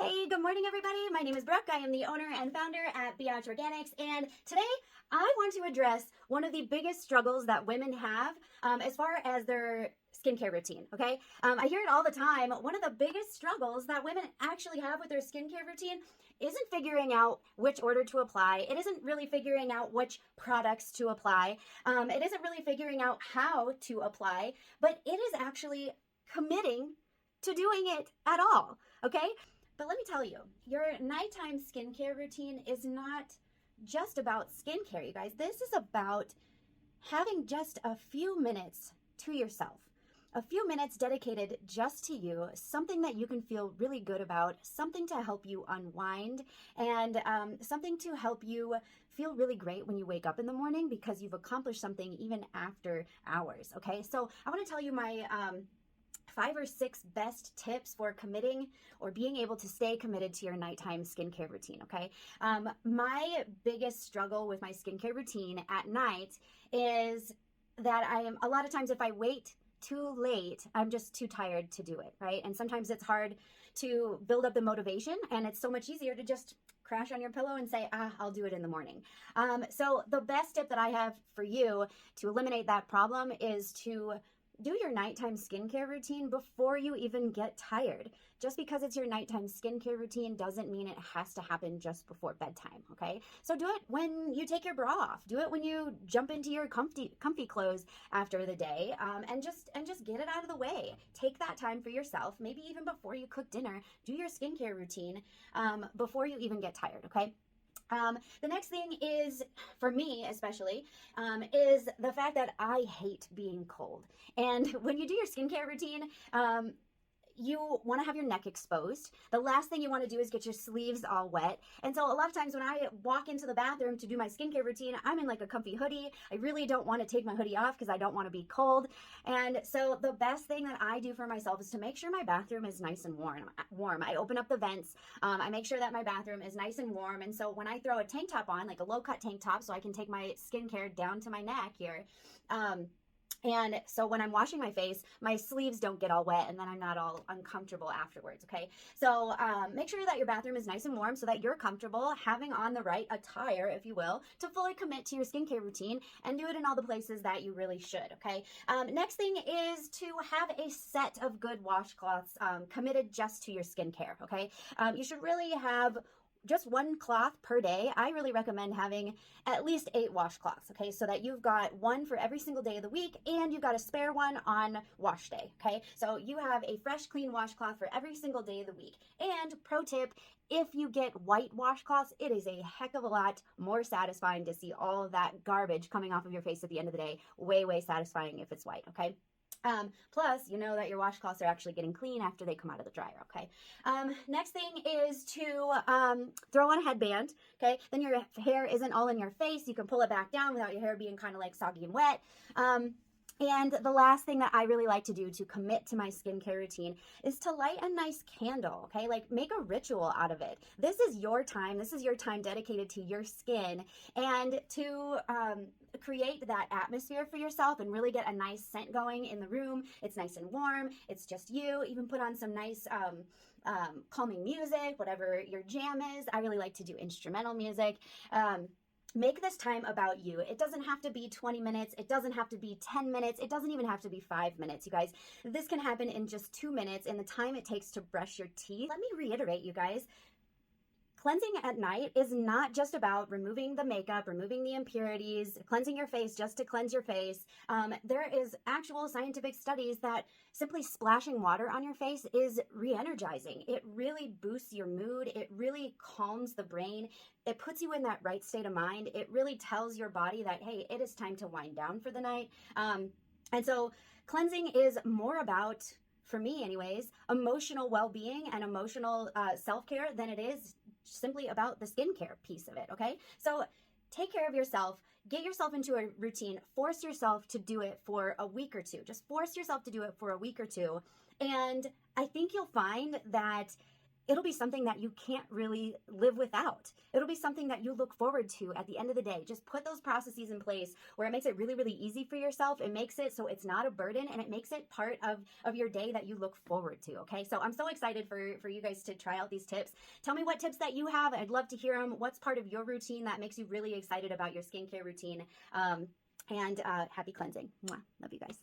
Hey, good morning, everybody. My name is Brooke. I am the owner and founder at BEE-OCH Organics, and today I want to address one of the biggest struggles that women have as far as their skincare routine, okay? I hear it all the time. One of the biggest struggles that women actually have with their skincare routine isn't figuring out which order to apply. It isn't really figuring out which products to apply. It isn't really figuring out how to apply, but it is actually committing to doing it at all, okay? But let me tell you, your nighttime skincare routine is not just about skincare, you guys. This is about having just a few minutes to yourself. A few minutes dedicated just to you, something that you can feel really good about, something to help you unwind, and something to help you feel really great when you wake up in the morning because you've accomplished something even after hours, okay? So I want to tell you my 5 or 6 best tips for committing or being able to stay committed to your nighttime skincare routine, okay? My biggest struggle with my skincare routine at night is that a lot of times if I wait too late, I'm just too tired to do it, right? And sometimes it's hard to build up the motivation, and it's so much easier to just crash on your pillow and say, I'll do it in the morning. So the best tip that I have for you to eliminate that problem is to do your nighttime skincare routine before you even get tired. Just because it's your nighttime skincare routine doesn't mean it has to happen just before bedtime, okay? So do it when you take your bra off. Do it when you jump into your comfy clothes after the day, and just get it out of the way. Take that time for yourself, maybe even before you cook dinner. Do your skincare routine before you even get tired, okay? The next thing is, for me especially, is the fact that I hate being cold. And when you do your skincare routine, you want to have your neck exposed. The last thing you want to do is get your sleeves all wet. And so a lot of times when I walk into the bathroom to do my skincare routine, I'm in like a comfy hoodie. I really don't want to take my hoodie off because I don't want to be cold. And so the best thing that I do for myself is to make sure my bathroom is nice and warm. I open up the vents. I make sure that my bathroom is nice and warm. And so when I throw a tank top on, like a low cut tank top, so I can take my skincare down to my neck here, and so when I'm washing my face, my sleeves don't get all wet and then I'm not all uncomfortable afterwards, okay? So make sure that your bathroom is nice and warm so that you're comfortable having on the right attire, if you will, to fully commit to your skincare routine and do it in all the places that you really should, okay? Next thing is to have a set of good washcloths committed just to your skincare, okay? You should really have just one cloth per day. I really recommend having at least 8 washcloths, okay? So that you've got one for every single day of the week and you've got a spare one on wash day, okay? So you have a fresh, clean washcloth for every single day of the week. And pro tip, if you get white washcloths, it is a heck of a lot more satisfying to see all of that garbage coming off of your face at the end of the day. Way, way satisfying if it's white, okay? Plus, you know that your washcloths are actually getting clean after they come out of the dryer, okay? Next thing is to throw on a headband, okay? Then your hair isn't all in your face. You can pull it back down without your hair being kind of like soggy and wet. And the last thing that I really like to do to commit to my skincare routine is to light a nice candle, okay? Like make a ritual out of it. This is your time. This is your time dedicated to your skin and to create that atmosphere for yourself and really get a nice scent going in the room. It's nice and warm. It's just you. Even put on some nice calming music, whatever your jam is. I really like to do instrumental music. Make this time about you. It doesn't have to be 20 minutes. It doesn't have to be 10 minutes. It doesn't even have to be 5 minutes, you guys. This can happen in just 2 minutes in the time it takes to brush your teeth. Let me reiterate, you guys. Cleansing at night is not just about removing the makeup, removing the impurities, cleansing your face just to cleanse your face. There is actual scientific studies that simply splashing water on your face is re-energizing. It really boosts your mood. It really calms the brain. It puts you in that right state of mind. It really tells your body that, hey, it is time to wind down for the night. And so cleansing is more about, for me anyways, emotional well-being and emotional self-care than it is simply about the skincare piece of it, okay? So take care of yourself, get yourself into a routine, force yourself to do it for a week or two. Just force yourself to do it for a week or two. And I think you'll find that it'll be something that you can't really live without. It'll be something that you look forward to at the end of the day. Just put those processes in place where it makes it really, really easy for yourself. It makes it so it's not a burden, and it makes it part of your day that you look forward to, okay? So I'm so excited for you guys to try out these tips. Tell me what tips that you have. I'd love to hear them. What's part of your routine that makes you really excited about your skincare routine? And happy cleansing. Mwah. Love you guys.